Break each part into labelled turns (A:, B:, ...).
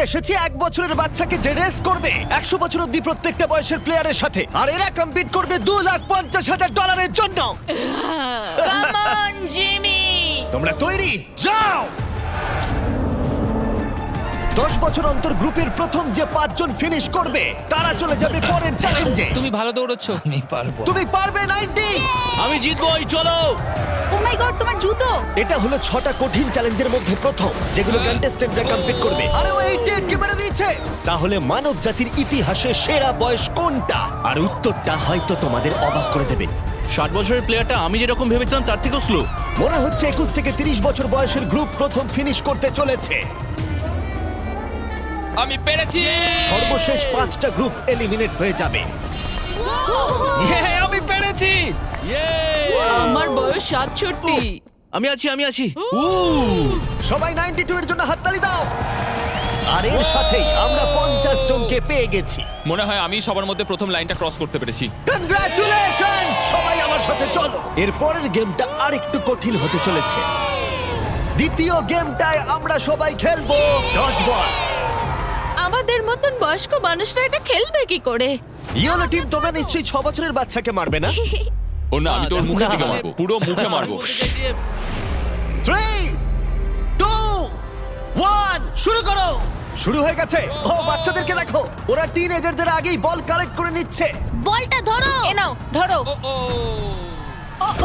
A: এসেছি 1 বছরের বাচ্চাকে যে রেস করবে 100 বছর অব্দি প্রত্যেকটা বয়সের প্লেয়ারের সাথে, আর এরা কম্পিট করবে $2,50,000 জন্য।
B: Come on Jimmy.
A: তোমরা তৈরি? যাও। 10 বছর অন্তর গ্রুপের প্রথম যে 5 জন ফিনিশ করবে তারা চলে যাবে পরের চ্যালেঞ্জে।
C: তুমি ভালো দৌড়চ্ছ।
D: আমি পারবো।
A: তুমি পারবে 90।
E: আমি জিতবই, চলো।
B: ও মাই গড, তোমার জুতো।
A: এটা হলো 6টা কঠিন চ্যালেঞ্জের মধ্যে প্রথম, যেগুলো কন্টেস্টেন্টরা কমপ্লিট করবে। আরে ও 88 কে মেরে দিয়েছে। তাহলে মানব জাতির ইতিহাসে সেরা বয়স কোনটা? আর উত্তরটা হয়তো তোমাদের অবাক করে দেবে।
E: 60 বছরের প্লেয়ারটা আমি যেরকম ভেবেছিলাম তার থেকেও স্লো।
A: মনে হচ্ছে 21 থেকে 30 বছর বয়সের গ্রুপ প্রথম ফিনিশ করতে চলেছে।
C: আমি পেরেছি।
A: সর্বশেষ 5টা গ্রুপ এলিমিনেট হয়ে যাবে।
D: আমি পেরেছি।
B: আমার বয়স 67।
E: আমি আছি।
A: সবাই 92 এর জন্য হাততালি দাও। আর এর সাথেই আমরা 50 জনকে পেয়ে গেছি।
C: মনে হয় আমি সবার মধ্যে প্রথম লাইনটা ক্রস করতে পেরেছি।
A: কনগ্রাচুলেশনস! সবাই আমার সাথে চলো। এর পরের গেমটা আরেকটু কঠিন হতে চলেছে। দ্বিতীয় গেমটায় আমরা সবাই খেলবো ডজ বল।
B: আমাদের মতন বয়স্ক মানুষরা এটা খেলবে কি করে?
A: ইয়েলো টিম, তোমরা নিশ্চয়ই 6 বছরের বাচ্চাকে মারবে না?
C: ও না, আমি তোর মুখের দিকে
A: না।
C: মারবো, পুরো মুখে মারবো।
A: 3, 2, 1 শুরু করো। শুরু হয়ে গেছে। ও বাচ্চাদেরকে দেখো, ওরা টিনেজারদের আগেই বল কালেক্ট করে নিচ্ছে।
B: বলটা ধরো। এ নাও, ধরো। ও
A: ওহ!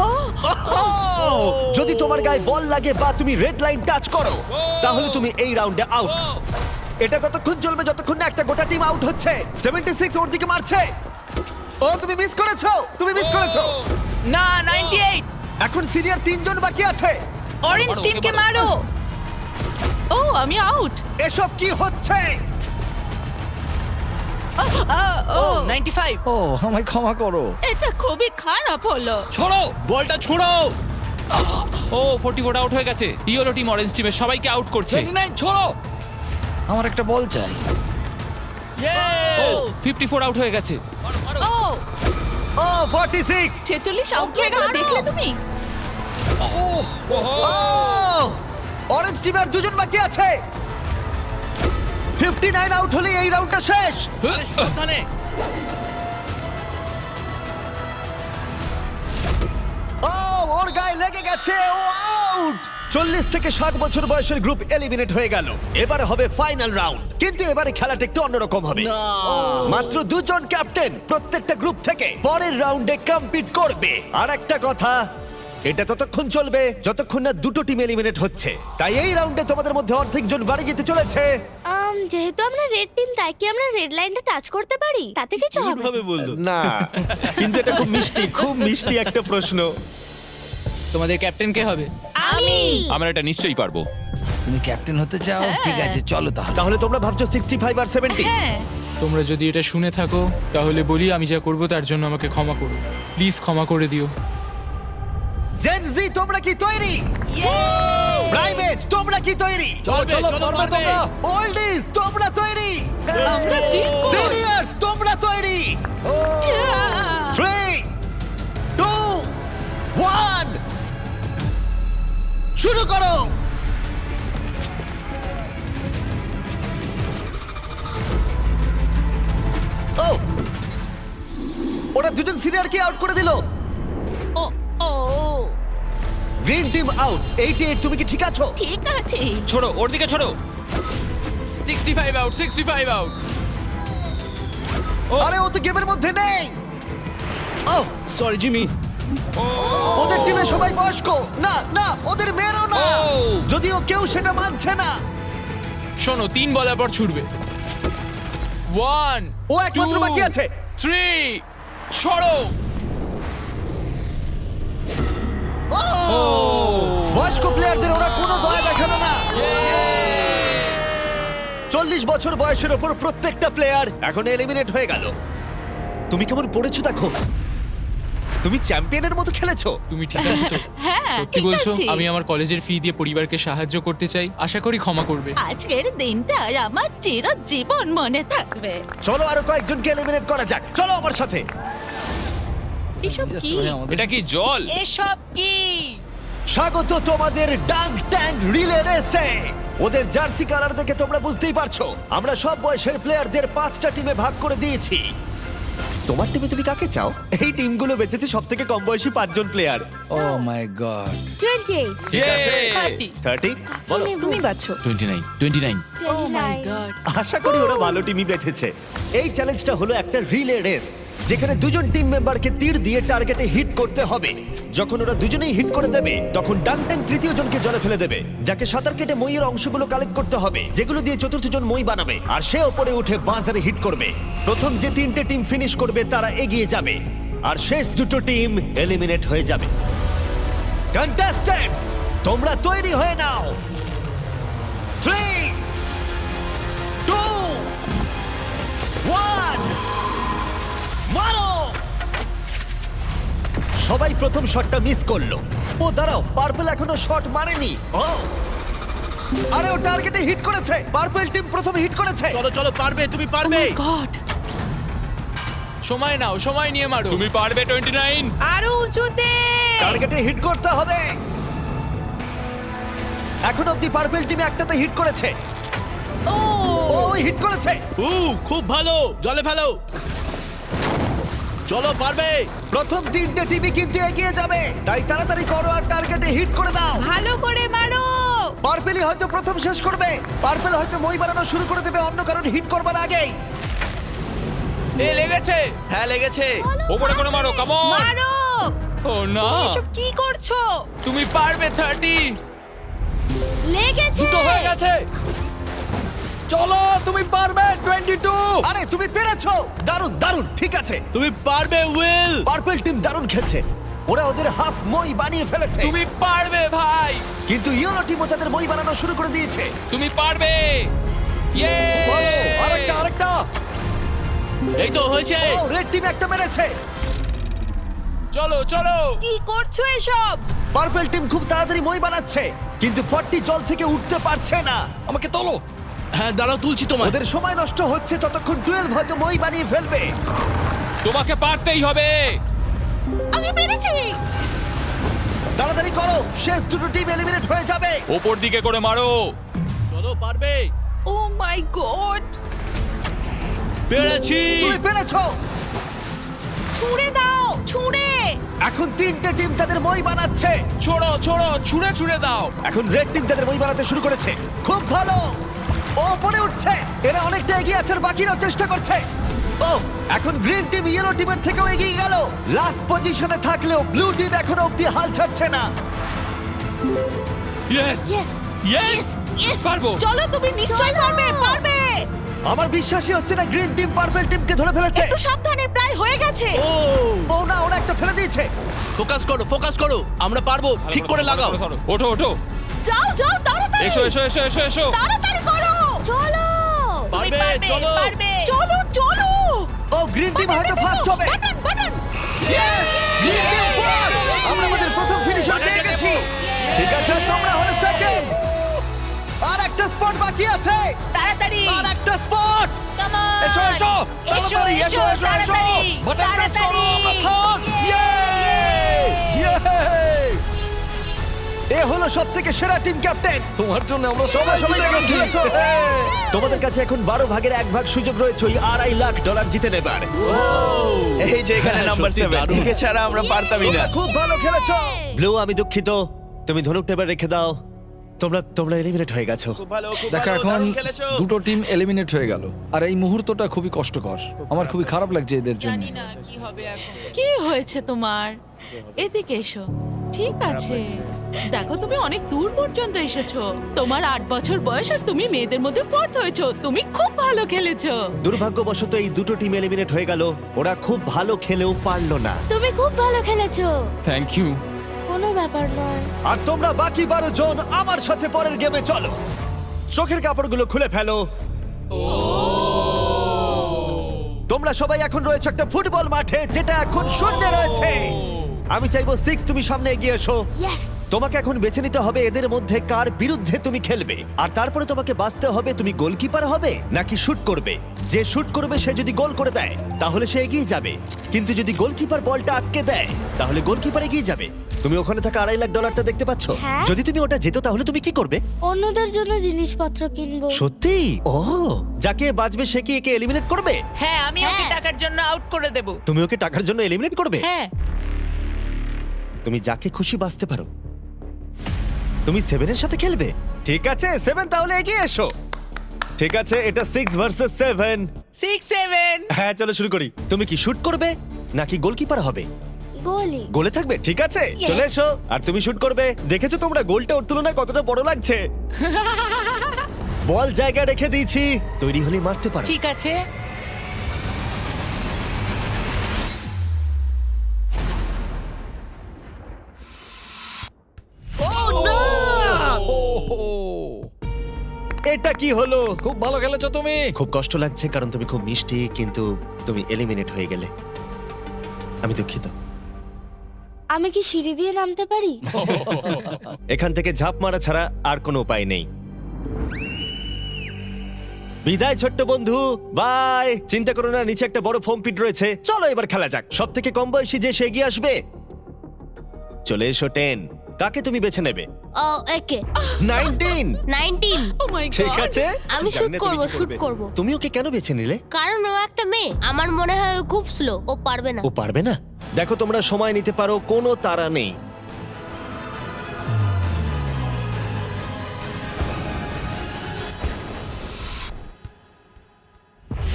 A: যদি তোমার গায়ে বল লাগে বা তুমি রেড লাইন টাচ করো, তাহলে তুমি এই রাউন্ডে আউট। এটা ততক্ষণ চলবে যতক্ষণ না একটা গোটা টিম আউট হচ্ছে। 76 ওর দিকে মারছে। ও তুমি মিস করেছো, তুমি মিস করেছো।
B: না, 98।
A: এখন সিনিয়র 3 জন বাকি আছে।
B: অরেঞ্জ
C: মারো,
B: টিমকে
C: ওকে মারো।
B: মারো। ও আমি আউট।
A: এসব কি হচ্ছে?
B: ও 95।
D: ও আমায় ক্ষমা করো।
B: এটা খুবই খারাপ হলো।
C: ছড়ো।
E: বলটা ছোড়ো।
C: ও 44 আউট হয়ে গেছে। ইয়েলো টিম অরেঞ্জ টিমের সবাইকে আউট করছে।
D: 29 ছড়ো। আমার একটা বল চাই।
C: ও 54 আউট হয়ে গেছে।
B: ও
A: ও 46।
B: 46 আউট হয়ে গেল, দেখলে তুমি?
A: ও অরেঞ্জ টিমের 2 জন বাকি আছে। 59 আউট হলে এই রাউন্ডটা শেষ।
E: সাবধানে।
A: ও ওর গায়ে লেগে গেছে, ও আউট। 40 থেকে 60 বছর বয়সের গ্রুপ এলিমিনেট হয়ে গেল। এবার হবে ফাইনাল রাউন্ড, কিন্তু এবারে খেলাটা একটু অন্যরকম হবে। মাত্র 2 জন ক্যাপ্টেন প্রত্যেকটা গ্রুপ থেকে পরের রাউন্ডে কম্পিট করবে। আর একটা কথা, এটা ততক্ষণ চলবে যতক্ষণ না 2টো টিম এলিমিনেট হচ্ছে। তাই এই রাউন্ডে তোমাদের মধ্যে অর্ধেক জন বাড়ি যেতে চলেছে।
F: যেহেতু আমরা রেড টিম, তাই কি আমরা রেড লাইনটা টাচ করতে পারি? তাতে কিছু হবে না?
E: ভাবে বললো।
A: না, কিন্তু এটা খুব মিষ্টি একটা প্রশ্ন।
C: তোমাদের ক্যাপ্টেন কে হবে?
F: আমি
C: আমরা এটা নিশ্চয়ই পারবো।
D: তুমি ক্যাপ্টেন হতে চাও? ঠিক আছে, চলো তাহলে।
A: তাহলে তোমরা ভাবছো 65 আর 70?
B: হ্যাঁ।
G: তোমরা যদি এটা শুনে থাকো তাহলে বলি আমি যা করব তার জন্য আমাকে ক্ষমা করো, প্লিজ ক্ষমা করে দিও।
A: জেন জি, তোমরা কি তৈরি? প্রাইভেট, তোমরা কি তৈরি?
E: চলো, পারবে।
A: ওল্ডিজ, তোমরা তৈরি?
B: আমরা জিতবো।
A: সিনিয়র্স, তোমরা তৈরি? 3, 2, 1 শুরু করো। ও ওরা 2 জন সিনিয়রকে আউট করে দিল।
B: ও
A: গ্রিন টিম আউট। 88, তুমি কি ঠিক আছো?
B: ঠিক আছে।
C: ছোড়ো, ওর দিকে ছোড়ো। 65 আউট, 65 আউট।
A: আরে ও তো গেমের মধ্যে নেই। ও
E: সরি জিমি।
A: ওদের টিমে সবাই বয়স্ক। না না, ওদের মেয়েরও না।
C: ও।
A: যদিও কেউ সেটা মানছে না।
G: শোনো, 3 বলার পর ছুটবে। 1,
A: ও একমাত্র
G: 2,
A: বাকি আছে।
G: 3 ছড়ো।
A: ও বয়স্ক প্লেয়ারদের ওরা কোনো দয়া দেখালো না। 40 বছর বয়সের ওপর প্রত্যেকটা প্লেয়ার এখন এলিমিনেট হয়ে গেল। তুমি কেমন পড়েছো দেখো। তুমি চ্যাম্পিয়নের মতো খেলেছো।
G: তুমি ঠিক আছো তো?
B: হ্যাঁ,
G: সত্যি
B: ঠিক
G: বলছো?
B: আছে।
G: আমি আমার কলেজের ফি দিয়ে পরিবারকে সাহায্য করতে চাই, আশা করি ক্ষমা করবে।
B: আজকের দিনটা আমার চিরজীবন মনে থাকবে।
A: চলো আরো কয়েকজনকে এলিমিনেট করা যাক। চলো আমার সাথে।
B: এসব কি?
C: এটা কি জল?
B: এসব কি?
A: স্বাগত তোমাদের ডাঙ্ক ট্যাঙ্ক রিলে রেসে। ওদের জার্সি কালার দেখে তোমরা বুঝতেই পারছো আমরা সব বয়সের প্লেয়ারদের 5টা টিমে ভাগ করে দিয়েছি। তোমার টিমে তুমি কাকে চাও? এই টিমগুলো বেঁচেছে সব থেকে কম বয়সী 5জন প্লেয়ার।
D: ও মাই গড।
F: 28,
A: 30 বলো।
B: তুমি বাছো
C: 29 29
F: 29।
A: আশা করি ওরা ভালো টিমই বেঁচেছে। এই চ্যালেঞ্জটা হলো একটা রিলে রেস, যেখানে দুজন টিম মেম্বারকে তীর দিয়ে টার্গেটে হিট করতে হবে। যখন ওরা দুজনেই হিট করে দেবে তখন ডাংট্যাং তৃতীয় জনকে জলে ফেলে দেবে, যাকে সাঁতার কেটে মইয়ের অংশগুলো কালেক্ট করতে হবে, যেগুলো দিয়ে চতুর্থ জন মই বানাবে, আর সে ওপরে উঠে বাজারে হিট করবে। প্রথম যে 3টে টিম ফিনিশ করবে তারা এগিয়ে যাবে, আর শেষ দুটো টিম এলিমিনেট হয়ে যাবে। কন্টেস্ট্যান্টস, তোমরা তৈরি হয়ে নাও। 3, 2, 1, মারো! সবাই প্রথম শটটা মিস করলো। ও দাঁড়াও, পার্পল এখনো শট মারেনি। ও আরে ও টার্গেটে হিট করেছে। পার্পল টিম প্রথম হিট করেছে।
E: চলো চলো, পারবে, তুমি পারবে।
B: গড
G: সময় নাও, সময় নিয়ে মারো।
C: তুমি পারবে 29।
B: আরো উঁচুতে
A: টার্গেটে হিট করতে হবে। এখন অব্দি পার্পল টিম একটাতে হিট করেছে।
B: ও
A: ও হিট করেছে।
E: খুব ভালো, জলে ফেলো। চলো, পারবে।
A: প্রথম 3টে টিমই কিন্তু এগিয়ে যাবে, তাই তাড়াতাড়ি করো আর টার্গেটে হিট করে দাও।
B: ভালো করে মারো।
A: পার্পেলই হয়তো প্রথম শেষ করবে। পার্পেল হয়তো মই বানানো শুরু করে দেবে অন্য কারণ হিট করবার আগেই।
G: এ লেগেছে।
E: হ্যাঁ, লেগেছে।
C: ওপরে করে মারো, কাম অন।
B: মারো।
C: ও না,
B: এসব কি করছো?
G: তুমি পারবে 30।
F: লেগেছে।
G: দুটো হয়ে গেছে। চলো, তুমি পারবে 22।
A: আরে তুমি পেরেছো, দারুণ দারুণ। ঠিক আছে,
E: তুমি পারবে, উইল।
A: পার্পল টিম দারুণ খেলছে। ওরা ওদের হাফ মই বানিয়ে ফেলেছে,
G: তুমি পারবে ভাই।
A: কিন্তু ইয়েলো টিমও তাদের মই বানানো শুরু করে দিয়েছে।
C: তুমি পারবে। ইয়ে!
G: আরেকটা।
E: এই তো হয়েছে।
A: ও রেড টিম একটা মেরেছে।
G: চলো চলো।
B: কি করছো এসব?
A: পার্পল টিম খুব তাড়াতাড়ি মই বানাচ্ছে, কিন্তু 40 জল থেকে উঠতে পারছে না।
D: আমাকে তোলো।
E: হ্যাঁ, দাঁড়াও, তুলছি তোমার।
A: ওদের সময় নষ্ট হচ্ছে, ততক্ষণ 12 হয়তো মই বানিয়ে ফেলবে।
C: তোমাকে পারতেই হবে।
B: আমি পেরেছি।
A: তাড়াতাড়ি করো, শেষ দুটো টিম এলিমিনেট হয়ে যাবে।
C: ওপর দিকে করে মারো।
E: চলো, পারবে।
B: ও মাই গড।
E: পেরেছি।
A: তুমি পেরেছো।
B: ছুঁড়ে দাও, ছুঁড়ে।
A: এখন 3টে টিম তাদের মই বানাচ্ছে।
G: ছোড়ো ছোড়ো, ছুঁড়ে ছুঁড়ে দাও।
A: এখন রেড টিম তাদের মই বানাতে শুরু করেছে। খুব ভালো, ও উপরে উঠছে। এরা অনেকটা এগিয়ে আছে, আর বাকিরাও চেষ্টা করছে। ও এখন গ্রিন টিম ইয়েলো টিমের থেকেও এগিয়ে গেল। লাস্ট পজিশনে থাকলেও ব্লু টিম এখনো অব্দি হাল ছাড়ছে না।
C: Yes
F: yes.
C: ইয়েস,
B: ইয়েস,
C: পারবো।
B: চলো, তুমি নিশ্চয়ই
F: চলো।
B: পারবে, পারবে।
A: আমার বিশ্বাসই হচ্ছে না গ্রিন টিম পার্পল টিমকে ধরে ফেলেছে।
B: একটু সাবধানে, প্রায় হয়ে গেছে।
E: ও,
A: ও না, ওরা একটা ফেলে দিয়েছে।
E: ফোকাস করো, ফোকাস করো। আমরা পারবো, ঠিক করে লাগাও।
C: ওঠো ওঠো।
B: যাও যাও, তাড়াতাড়ি।
C: এসো এসো এসো এসো এসো।
B: তাড়াতাড়ি করো।
F: চলো।
B: তুমি
E: পারবে, চলো।
B: পারবে। চলো চলো।
A: ও গ্রিন টিম হয়তো ফার্স্ট হবে।
B: Button button.
A: Yes! Green team first. আমরা আমাদের প্রথম ফিনিশার পেয়ে গেছি। ঠিক আছে, আর তোমরা হলে সেকেন্ড। আর একটা স্পট বাকি আছে।
B: তাড়াতাড়ি।
A: আর একটা স্পট।
B: Come on.
G: এসো এসো।
B: এসো
G: তাড়াতাড়ি,
B: এসো এসো।
G: তাড়াতাড়ি। বাটন প্রেস করো, আমরা থাম। ইয়ে!
A: এ হলো সবথেকে সেরা টিম ক্যাপ্টেন।
D: তোমার জন্য আমরা
A: তোমরা সবাই কেমন
D: জিতেছি।
A: খেলেছো? তোমাদের কাছে এখন 12 ভাগের 1 ভাগ সুযোগ রয়েছে ওই $2.5 লাখ জিতে নেবার।
H: এই যে এখানে নাম্বার
E: সত্যি
H: 7
E: দারুণ।
H: একে ছাড়া আমরা পারতামই না।
A: তোমরা খুব ভালো খেলেছো। ব্লু, আমি দুঃখিত, তুমি ধনুকটা এবার রেখে দাও। তোমরা এলিমিনেট হয়ে গেছো।
H: খুব ভালো, খুব
D: দেখো
H: ভালো,
D: এখন
H: দারুণ খেলেছো।
D: দুটো টিম এলিমিনেট হয়ে গেল, আর এই মুহূর্তটা খুবই কষ্টকর। আমার খুবই খারাপ লাগছে এদের জন্য।
B: জানি না কি হবে এখন। কি হয়েছে তোমার? এদিকে এসো। ঠিক আছে, দেখো তুমি অনেক দূর পর্যন্ত এসেছো। তোমার 8 বছর বয়স আর তুমি মেয়েদের মধ্যে ফোর্থ হয়েছো। তুমি খুব ভালো খেলেছো।
A: দুর্ভাগ্যবশত এই দুটো টিম এলিমিনেট হয়ে গেল। ওরা খুব ভালো খেলেও পারলো না।
F: তুমি খুব ভালো খেলেছো।
C: Thank you.
F: কোনো ব্যাপার নয়।
A: আর তোমরা বাকি 12 জন আমার সাথে পরের গেমে চলো। চোখের কাপড়গুলো খুলে ফেলো। তোমরা সবাই এখন রয়েছে একটা ফুটবল মাঠে, যেটা এখন শূন্য রয়েছে। আমি চাইবো 6 তুমি সামনে এগিয়ে এসো।
F: ইয়েস।
A: তোমাকে এখন বেছে নিতে হবে এদের মধ্যে কার বিরুদ্ধে তুমি খেলবে, আর তারপরে তোমাকে বাছতে হবে তুমি গোলকিপার হবে নাকি শুট করবে। যে শুট করবে সে যদি গোল করে দেয় তাহলে সে এগিয়ে যাবে, কিন্তু যদি গোলকিপার বলটা আটকে দেয় তাহলে গোলকিপার এগিয়ে যাবে। তুমি ওখানে থাকা $2.5 লাখ দেখতে পাচ্ছ?
F: হ্যাঁ।
A: যদি তুমি ওটা যেত তাহলে তুমি কি করবে?
F: অন্যদের জন্য জিনিসপত্র কিনবো।
A: সত্যি? ও, যাকে বাঁচবে সে কি একে এলিমিনেট করবে?
B: হ্যাঁ আমি ওকে
F: হ্যাঁ।
B: টাকার জন্য আউট করে দেব।
A: তুমি ওকে টাকার জন্য এলিমিনেট করবে?
B: হ্যাঁ
A: তুমি যাকে খুশি বাঁচতে পারো। তুমি 7 এর সাথে খেলবে? ঠিক আছে 7, তাহলে এগিয়ে এসো। ঠিক আছে, এটা 6 ভার্সেস 7।
B: 6-7
A: হ্যাঁ, চলো শুরু করি। তুমি কি শুট করবে নাকি গোলকিপার হবে?
F: গোলি।
A: গোলে থাকবে? ঠিক আছে, চলে এসো। আর তুমি শুট করবে। দেখেছো তোমরা গোলটা ওর তুলনায় কতটা বড় লাগছে? বল জায়গায় রেখে দিয়েছি, তৈরি হলে মারতে পারো।
B: ঠিক আছে।
A: Oh, no! এটা কি হলো?
D: খুব ভালো খেলেছো তুমি।
A: খুব কষ্ট লাগছে কারণ তুমি খুব মিষ্টি, কিন্তু তুমি এলিমিনেট হয়ে গেলে। আমি দুঃখিত।
F: আমি কি সিঁড়ি দিয়ে নামতে পারি?
A: এখান থেকে ঝাঁপ মারা ছাড়া আর কোনো উপায় নেই। বিদায় ছোট্ট বন্ধু, বাই। চিন্তা করো না, নিচে একটা বড় ফোম পিট রয়েছে। চলো এবার খেলা যাক। সব থেকে কম বয়সী যে সে এগিয়ে আসবে। চলে এসো 10। কাকে তুমি বেছে নেবে?
F: ও একে
A: 19।
F: 19।
B: ও মাই গড।
A: ঠিক আছে,
F: আমি
A: জানি
F: শুট
A: না তুমি
F: করব,
A: কি
F: শুট
A: করবে।
F: করব।
A: তুমি ওকে কেন বেছে নিলে?
F: কারণ ও একটা মেয়ে, আমার মনে হয় ও খুব স্লো, ও পারবে না।
A: ও পারবে না? দেখো, তোমরা সময় নিতে পারো, কোনো তাড়া নেই।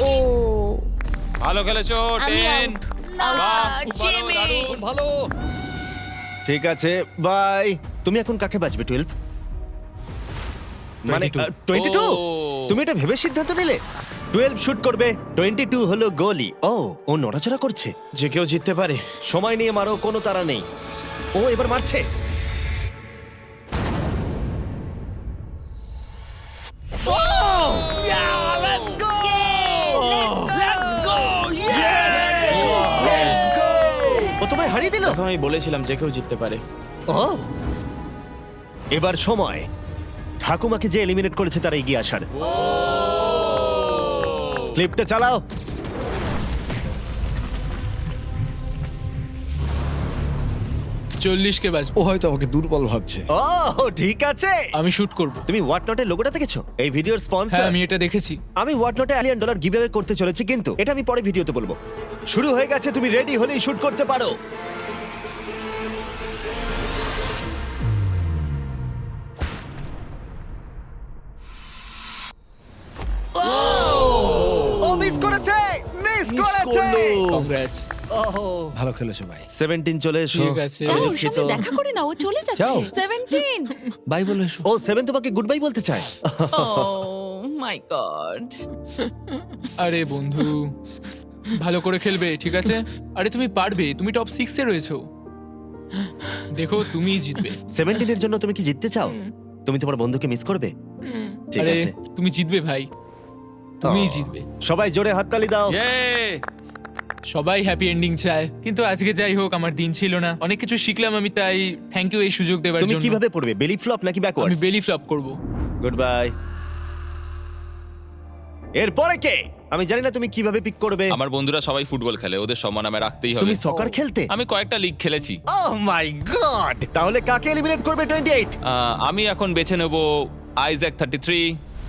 F: ও
C: ভালো খেলেছো
F: আমি
C: 10।
F: out.
C: বাহ, খুব ভালো,
B: জিমি।
C: দারুণ।
D: ভালো।
A: ঠিক আছে, বাই। তুমি এখন কাকে বাঁচবে? 12 মানে 22?
C: ও।
A: তুমি এটা ভেবে সিদ্ধান্ত নিলে? 12 শুট করবে, 22 হলো গোলি। ও নড়াচড়া করছে।
H: যে কেউ জিততে পারে।
A: সময় নিয়ে মারো, কোনো তাড়া নেই। ও এবার মারছে। ও তোমায় হারিয়ে দিল।
H: দেখো, আমি বলেছিলাম যে কেউ জিততে পারে।
A: ও, এবার সময় ঠাকুমাকে যে এলিমিনেট করেছে তারা এগিয়ে আসার। ক্লিপটা চালাও।
G: কে বাজবো।
D: ও হয়তো আমাকে দুর্বল ভাবছে।
A: ও ঠিক আছে।
G: আমি শুট করব।
A: তুমি হোয়াট নটের লোগোটা দেখেছো? এই ভিডিওর
G: হ্যাঁ
A: স্পন্সর।
G: আমি এটা দেখেছি।
A: আমি হোয়াট নটে $1 গিভঅ্যাওয়ে করতে চলেছি, কিন্তু এটা আমি পরে ভিডিওতে বলবো। শুরু হয়ে গেছে, তুমি রেডি হলেই শুট করতে পারো। ও মিস করেছে, মিস করেছে।
G: কংগ্রাটস।
A: ওহো,
D: ভালো খেলেছো ভাই।
A: 17 চলে এসো।
G: ঠিক আছে।
A: আমি
B: যাও, ওর
A: দুঃখিত।
B: সামনে দেখা করে না, ও চলে যাচ্ছে।
D: যাও।
B: 17।
D: বাই বলে এসো।
A: ও 7 তোমাকে গুড বাই বলতে চায়।
B: ও মাই গড।
G: আরে বন্ধু, ভালো করে খেলবে, ঠিক আছে? আরে তুমি পারবে, তুমি টপ 6 এ রয়েছো। দেখো তুমিই জিতবে।
A: 17 এর জন্য তুমি কি জিততে চাও? তুমি তোমার বন্ধুকে মিস করবে? ঠিক
G: আরে
A: আছে।
G: তুমি জিতবে ভাই, তুমিই জিতবে।
A: সবাই জোরে হাততালি দাও।
C: Yay!
G: সবাই হ্যাপি এন্ডিং চায়, কিন্তু আজকে যাই হোক আমার দিন ছিল না। অনেক কিছু শিখলাম আমি, তাই থ্যাংক ইউ এই সুযোগ দেওয়ার
A: তুমি
G: জন্য।
A: কিভাবে পড়বে? বেলি ফ্লপ নাকি
G: আমি
A: ব্যাকওয়ার্ডস?
G: বেলি ফ্লপ করব।
A: Good bye. এরপরে কে? আমি জানি না তুমি কিভাবে পিক করবে।
C: আমার বন্ধুরা সবাই ফুটবল খেলে, ওদের সম্মান আমি রাখতেই হবে।
A: তুমি সকার খেলতে?
C: আমি কয়েকটা লিগ খেলেছি।
A: ওহ মাই গড! তাহলে কাকে এলিমিনেট করবে 28?
C: আমি এখন বেছে নেব আইজ্যাক 33।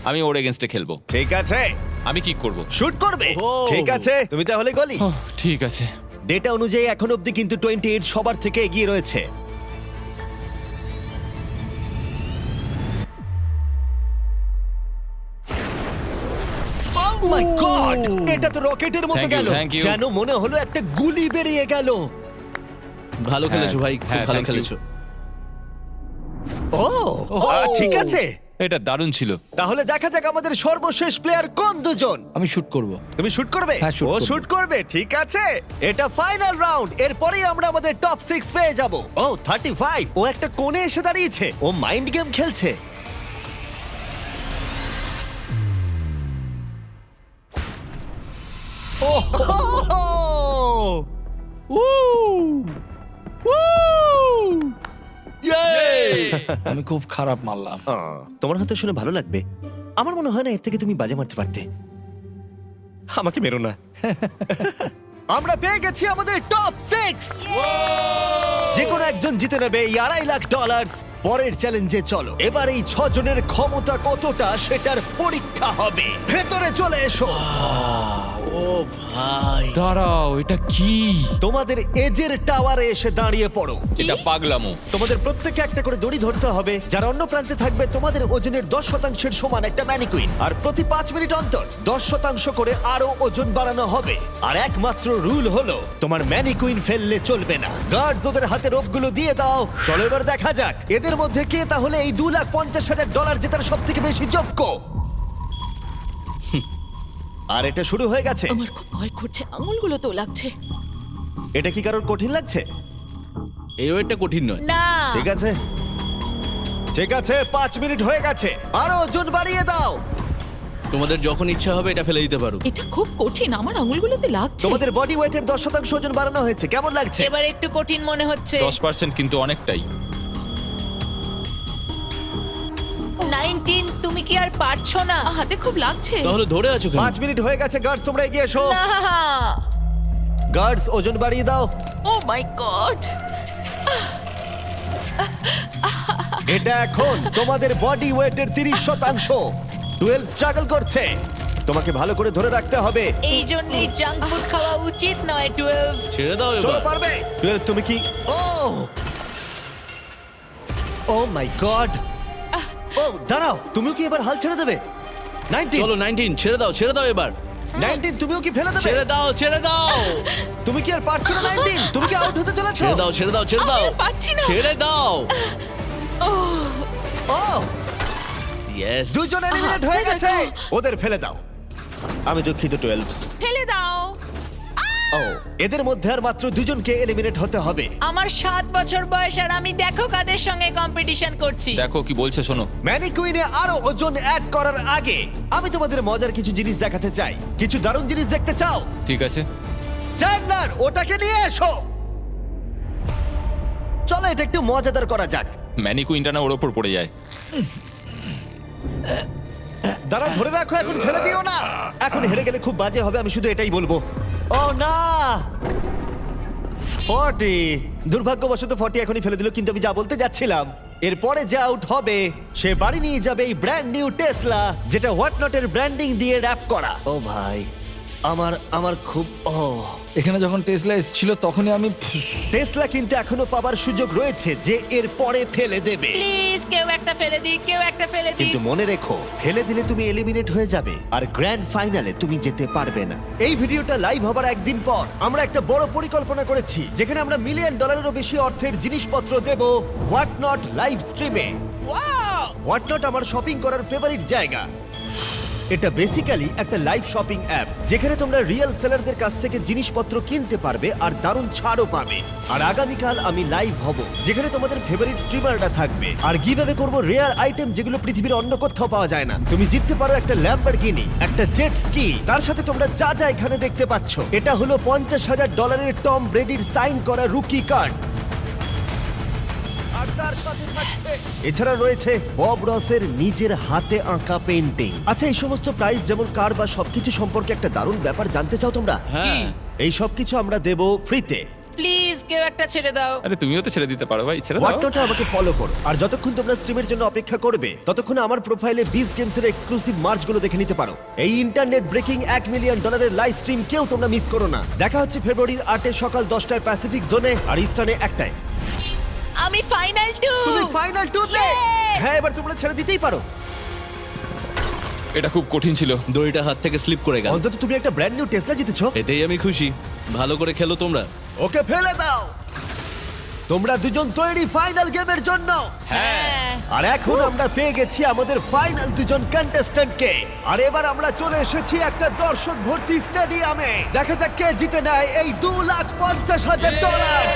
C: আমি ওর এগেনস্টে খেলবো।
A: ঠিক আছে,
C: আমি কি করব?
A: শুট করবে। ঠিক আছে, তুমি তাহলে গলি।
C: ঠিক আছে।
A: ডেটা অনুযায়ী এখন অবধি কিন্তু 28 সবার থেকে এগিয়ে রয়েছে। Oh my God! এটা তো রকেটের মতো
C: Thank you,
A: গেল।
C: thank you.
A: যেন মনে হলো একটা গুলি বেরিয়ে গেল।
H: ভালো খেলেছো ভাই, খুব
C: হ্যাঁ,
H: ভালো
C: thank you.
H: খেলেছো।
A: ও ঠিক আছে,
C: এটা দারুণ ছিল।
A: তাহলে দেখা যাক আমাদের সর্বশেষ প্লেয়ার কোন দুজন।
D: আমি শুট করব।
A: তুমি শুট করবে?
D: হ্যাঁ, shoot
A: ও
D: করবো।
A: শুট করবে, ঠিক আছে। এটা ফাইনাল রাউন্ড, এরপরেই আমরা আমাদের টপ 6 পেয়ে যাব। ও 35, ও একটা কোণে এসে দাঁড়িয়েছে, ও মাইন্ড গেম খেলছে।
D: আমি খুব খারাপ মারলাম।
A: তোমার হয়তো শুনে ভালো লাগবে, আমার মনে হয় না এর থেকে তুমি বাজে মারতে পারতে। আমাকে মেরো না। আমরা পেয়ে গেছি আমাদের টপ 6। যে কোনো একজন জিতে নেবে এই $2.5 লাখ। পরের চ্যালেঞ্জে চলো, এবার এই 6 জনের ক্ষমতা কতটা সেটার পরীক্ষা হবে। ভেতরে চলে এসো।
H: ও ভাই,
C: দাঁড়াও, এটা কি?
A: তোমাদের এজের টাওয়ারে এসে দাঁড়িয়ে পড়ো।
C: এটা পাগলামো।
A: তোমাদের প্রত্যেককে একটা করে দড়ি ধরতে হবে, যার অন্য প্রান্তে থাকবে তোমাদের ওজনের 10%-এর সমান একটা ম্যানিকুইন। আর প্রতি 5 মিনিট অন্তর 10% করে আরো ওজন বাড়ানো হবে। আর একমাত্র রুল হলো তোমার ম্যানিকুইন ফেললে চলবে না। গার্ডস ওদের হাতে রোপগুলো দিয়ে দাও। চলো এবার দেখা যাক এদের মধ্যে কে তাহলে এই $2,50,000 জেতার সব থেকে বেশি যোগ্য। আর এটা শুরু হয়ে গেছে।
B: আমার খুব ভয় করছে, আঙুলগুলো তো লাগছে।
A: এটা কি কারোর কঠিন লাগছে?
H: এই ওয়েটটা কঠিন নয়।
B: না,
A: ঠিক আছে, ঠিক আছে, 5 মিনিট হয়ে গেছে, আরো ওজন বাড়িয়ে দাও।
H: তোমাদের যখন ইচ্ছা হবে এটা ফেলে দিতে পারো।
B: এটা খুব কঠিন, আমার আঙুলগুলোতে লাগছে।
A: তোমাদের বডি ওয়েটের 10% ওজন বাড়ানো হয়েছে, কেমন লাগছে?
I: এবার একটু কঠিন মনে হচ্ছে।
C: 10% কিন্তু অনেকটাই।
I: 19, তুমি কি আর পারছো না?
B: হাতে খুব লাগছে।
H: তাহলে ধরে আছো কেন?
A: 5 মিনিট হয়ে গেছে, গার্ডস তোমরা এগিয়ে এসো।
I: না,
A: গার্ডস ওজন বাড়িয়ে দাও।
B: ও মাই গড,
A: এটা এখন তোমাদের বডি ওয়েটের 30%। 12 স্ট্রাগল করছে, তোমাকে ভালো করে ধরে রাখতে হবে।
I: এই জন্যই জাঙ্ক ফুড খাওয়া উচিত নয়। 12।
H: ছেড়ে দাও
A: চলো
H: এবার।
A: পারবে। 12 তুমি কি? ও মাই গড। ও দাঁড়াও, তুমিও কি এবার হাল ছেড়ে দেবে? 19,
H: চলো 19, ছেড়ে দাও এবার।
A: 19 তুমিও কি ফেলে দেবে?
H: ছেড়ে দাও।
A: তুমি কি আর পারছো না? 19 তুমি কি আউট হতে চলেছো?
H: ছেড়ে দাও।
B: আমি আর পারছি না।
H: ছেড়ে দাও।
A: ও
H: ইয়েস।
A: দুজন এলিমিনেট হয়ে গেছে, ওদের ফেলে দাও। আমি দুঃখিত 12।
B: ফেলে দাও।
A: ও এদের মধ্যে আর মাত্র দুজনকে এলিমিনেট হতে হবে।
I: আমার 7 বছর বয়স আর আমি দেখো কাদের সঙ্গে কম্পিটিশন করছি।
C: দেখো কি বলছে, শোনো।
A: ম্যানিকুইনে আরো ওজন অ্যাড করার আগে আমি তোমাদের মজার কিছু জিনিস দেখাতে চাই। কিছু দারুণ জিনিস দেখতে চাও?
C: ঠিক আছে।
A: চ্যান্ডলার ওটাকে নিয়ে এসো। চলো এটা একটু মজাদার করা যাক।
C: ম্যানিকুইনটা না ওর ওপর পড়ে যায়।
A: দাঁড়া, ধরে রাখো, এখন ফেলে দিও না। এখন হেরে গেলে খুব বাজে হবে, আমি শুধু এটাই বলবো। ও না, 40। দুর্ভাগ্যবশত 40 এখনই ফেলে দিল, কিন্তু আমি যা বলতে যাচ্ছিলাম, এরপরে যে আউট হবে সে বাড়ি নিয়ে যাবে এই ব্র্যান্ড নিউ টেসলা, যেটা হোয়াট নটের ব্র্যান্ডিং দিয়ে র‍্যাপ করা। ও ভাই, আমার খুব
D: এখানে যখন টেসলা এসেছিল তখনই আমি
A: টেসলা কিন্তু এখনো পাবার সুযোগ রয়েছে যে এর পরে ফেলে দেবে।
I: প্লিজ কেউ একটা ফেলে দিই, কেউ একটা ফেলে দিই।
A: কিন্তু মনে রেখো, ফেলে দিলে তুমি এলিমিনেট হয়ে যাবে আর গ্র্যান্ড ফাইনালে তুমি যেতে পারবে না। এই ভিডিওটা লাইভ হবার একদিন পর আমরা একটা বড় পরিকল্পনা করেছি, যেখানে আমরা $1 মিলিয়নেরও বেশি অর্থের জিনিসপত্র দেব হোয়াট নট লাইভ স্ট্রিমে। হোয়াট নট আমার শপিং করার ফেভারিট জায়গা। এটা বেসিক্যালি একটা লাইভ শপিং অ্যাপ, যেখানে তোমরা রিয়েল সেলারদের কাছ থেকে জিনিসপত্র কিনতে পারবে আর দারুণ ছাড়ও পাবে। আর আগামীকাল আমি লাইভ হব, যেখানে তোমাদের ফেভারিট স্ট্রিমাররা থাকবে আর গিভঅ্যাওয়ে করব রেয়ার আইটেম, যেগুলো পৃথিবীর অন্য কোথাও পাওয়া যায় না। তুমি জিততে পারো একটা ল্যাম্বরগিনি, একটা জেট স্কি, তার সাথে তোমরা যা যা এখানে দেখতে পাচ্ছ। এটা হলো $50,000 টম ব্রেডির সাইন করা রুকি কার্ড। আর তার সাথে থাকছে, এছাড়া রয়েছে বব রসের নিজের হাতে আঁকা পেইন্টিং। আচ্ছা, এই সমস্ত প্রাইস যেমন কার বা সবকিছু সম্পর্কে একটা দারুণ ব্যাপার জানতে চাও তোমরা?
H: হ্যাঁ।
A: এই সবকিছু আমরা দেব ফ্রিতে।
I: প্লিজ কেউ একটা ছেড়ে দাও।
C: আরে তুমিও তো ছেড়ে দিতে পারো ভাই, ছেড়ে দাও।
A: হোয়াটনটে আমাকে ফলো করো, আর যতক্ষণ তোমরা স্ট্রিমের জন্য অপেক্ষা করবে ততক্ষণ আমার প্রোফাইলে বিস্ট গেমসের এক্সক্লুসিভ মার্চগুলো দেখে নিতে পারো। এই internet breaking $1 million live stream কেউ তোমরা মিস করো না। দেখা হচ্ছে ফেব্রুয়ারির 8 সকাল 10টায় প্যাসিফিক জোনে আর ইস্টার্নে 1টায়।
I: আমি ফাইনাল 2।
A: তুমি ফাইনাল 2 তে? হ্যাঁ, এবার তোমরা ছেড়ে দিতেই পারো।
C: এটা খুব কঠিন ছিল।
H: দড়িটা হাত থেকে স্লিপ করে গেল।
A: অন্তত তুমি একটা ব্র্যান্ড নিউ টেসলা জিতেছো।
H: এতেই আমি খুশি। ভালো করে খেলো তোমরা।
A: ওকে ফেলে দাও। তোমরা দুজন তৈরি ফাইনাল গেমের জন্য?
I: হ্যাঁ।
A: আর এখন আমরা পেয়ে গেছি আমাদের ফাইনাল দুজন কন্টেস্ট্যান্টকে। আর এবার আমরা চলে এসেছি একটা দর্শক ভর্তি স্টেডিয়ামে। দেখা যাক কে জিতে নেয় এই $2,50,000।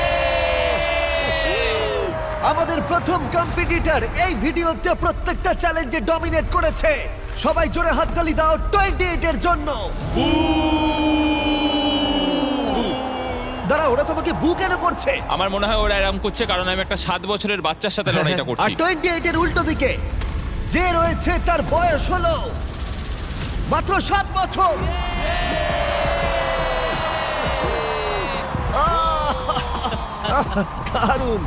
A: আমাদের প্রথম কম্পিটিটর এই ভিডিওতে প্রত্যেকটা চ্যালেঞ্জে ডমিনেট করেছে। সবাই জোরে হাততালি দাও 28 এর জন্য। দাঁড়া, ওরা তোমাকে বু কেন করছে?
C: আমার মনে হয় ওরা এরকম করছে কারণ আমি একটা 7 বছরের বাচ্চার সাথে লড়াইটা
A: আর
C: করছি।
A: 28 এর উল্টো দিকে যে রয়েছে তার বয়স হলো মাত্র 7 বছর। দারুণ।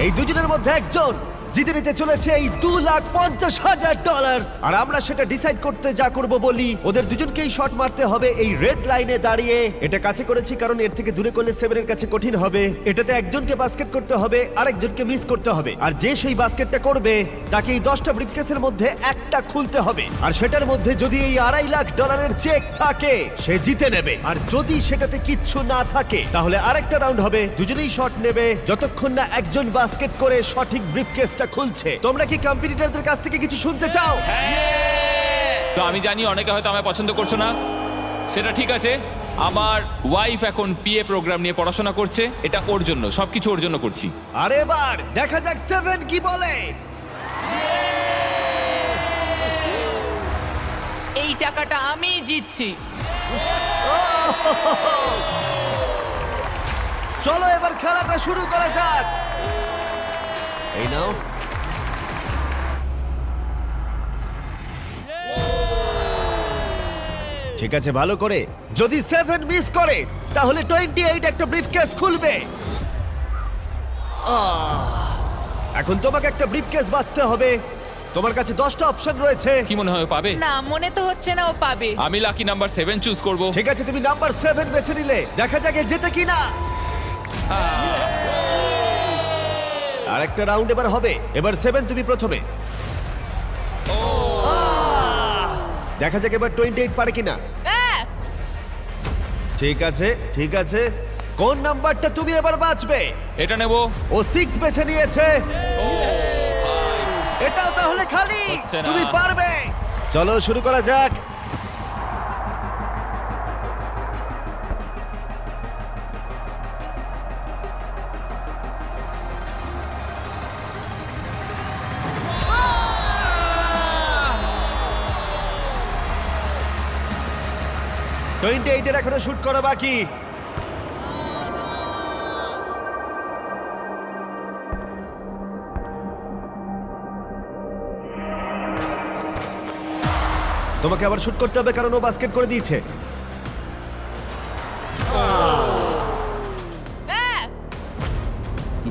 A: এই দুজনের মধ্যে একজন জিতে নিতে চলেছে এই $2,50,000। আর আমরা সেটা ডিসাইড করতে যা করব বলি, ওদের দুজনকেই শট মারতে হবে এই রেড লাইনে দাঁড়িয়ে। এটা কাছে করেছি কারণ এর থেকে দূরে করলে সেভেনের কাছে কঠিন হবে। এটাতে একজনকে বাস্কেট করতে হবে, আরেকজনকে মিস করতে হবে। আর যে সেই বাস্কেটটা করবে তাকে এই 10টা ব্রিফকেসের মধ্যে একটা খুলতে হবে। আর সেটার মধ্যে যদি এই $2.5 লাখ চেক থাকে সে জিতে নেবে। আর যদি সেটাতে কিচ্ছু না থাকে তাহলে আরেকটা রাউন্ড হবে, দুজনেই শট নেবে যতক্ষণ না একজন বাস্কেট করে সঠিক ব্রিফকেসটা খুলছে। তোমরা কি কম্পিটিটরদের কাছ থেকে কিছু শুনতে চাও?
C: তো আমি জানি অনেকে হয়তো আমায় পছন্দ করছো না, সেটা ঠিক আছে। আমার ওয়াইফ এখন পিএ প্রোগ্রাম নিয়ে পড়াশোনা করছে, এটা ওর জন্য, সবকিছু ওর জন্য করছি।
A: আর এবার দেখা যাক সেভেন কি বলে।
I: এই টাকাটা আমি জিতছি।
A: চলো এবার খেলাটা শুরু করা যাক। এই নাও। ঠিক আছে, ভালো করে। যদি 7 মিস করে তাহলে 28 একটা ব্রিফকেস খুলবে। এখন তোমাকে একটা ব্রিফকেস বাঁচতে হবে। তোমার কাছে 10টা অপশন রয়েছে।
C: কি মনে হয় ও পাবে?
I: না, মনে তো হচ্ছে না ও পাবে।
C: আমি লাকি নাম্বার 7 চুজ করব।
A: ঠিক আছে, তুমি নাম্বার 7 বেছে নিলে। দেখা যাক এ জেতে কিনা। আর একটা রাউন্ড এবার হবে। এবার 7 তুমি প্রথমে। দেখা যাক এবার 28 পারে কিনা।
I: আহ!
A: ঠিক আছে, ঠিক আছে। কোন নাম্বারটা তুমি এবার বাঁচবে?
C: এটা নেব।
A: ও 6 বেছে নিয়েছে। এটাও তাহলে খালি।
C: হচ্ছে না।
A: তুমি পারবে। চলো শুরু করা যাক। $28 এখনো শুট করা বাকি। তোমাকে আবার শুট করতে হবে কারণ ও বাস্কেট করে দিয়েছে।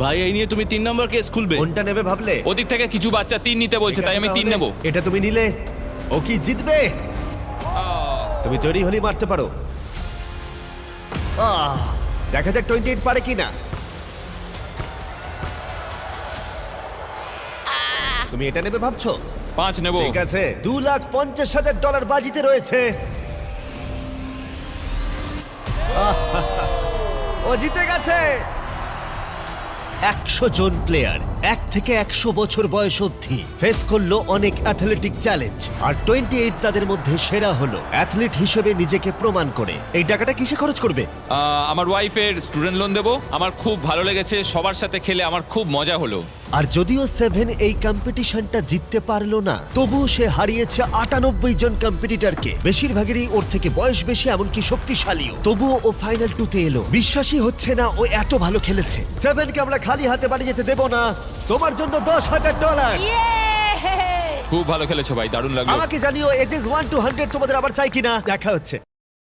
H: ভাই এই নিয়ে তুমি 3 নম্বর কেস খুলবে।
A: কোনটা নেবে ভাবলে?
C: ওদিক থেকে কিছু বাচ্চা 3 নিতে বলছে, তাই আমি 3 নেব।
A: এটা তুমি নিলে। ও কি জিতবে? তুমি তৈরি হলেই মারতে পারো। দেখা যাক 28 পারে কিনা। তুমি এটা নেবে ভাবছো?
C: 5 নেব।
A: ঠিক আছে, $2,50,000 বাজিতে রয়েছে। ও জিতে গেছে। 100 জন প্লেয়ার 1 থেকে 100 বছর বয়স অবধি ফেস করলো অনেক অ্যাথলেটিক চ্যালেঞ্জ। আর 28 তাদের মধ্যে সেরা হলো অ্যাথলিট হিসেবে নিজেকে প্রমাণ করে। এই টাকাটা কিসে খরচ করবে?
C: আমার ওয়াইফের স্টুডেন্ট লোন দেব। আমার খুব ভালো লেগেছে, সবার সাথে খেলে আমার খুব মজা হলো।
A: আর যদিও 7 এই কম্পিটিশনটা জিততে পারলো না, তবুও সে হারিয়েছে 98 জন কম্পিটিটরকে। বেশিরভাগেরই ওর থেকে বয়স বেশি, এমনকি শক্তিশালীও। তবুও ও ফাইনাল 2-তে এলো। বিশ্বাসই হচ্ছে না ও এত ভালো খেলেছে। 7কে আমরা খালি হাতে বাড়ি যেতে দেব না। তোমার জন্য $10,000।
C: খুব ভালো খেলেছো ভাই, দারুণ লাগলো।
A: আমাকে জানিও এজেস 1 to 100 তোমাদের আবার চাই কিনা। দেখা হচ্ছে।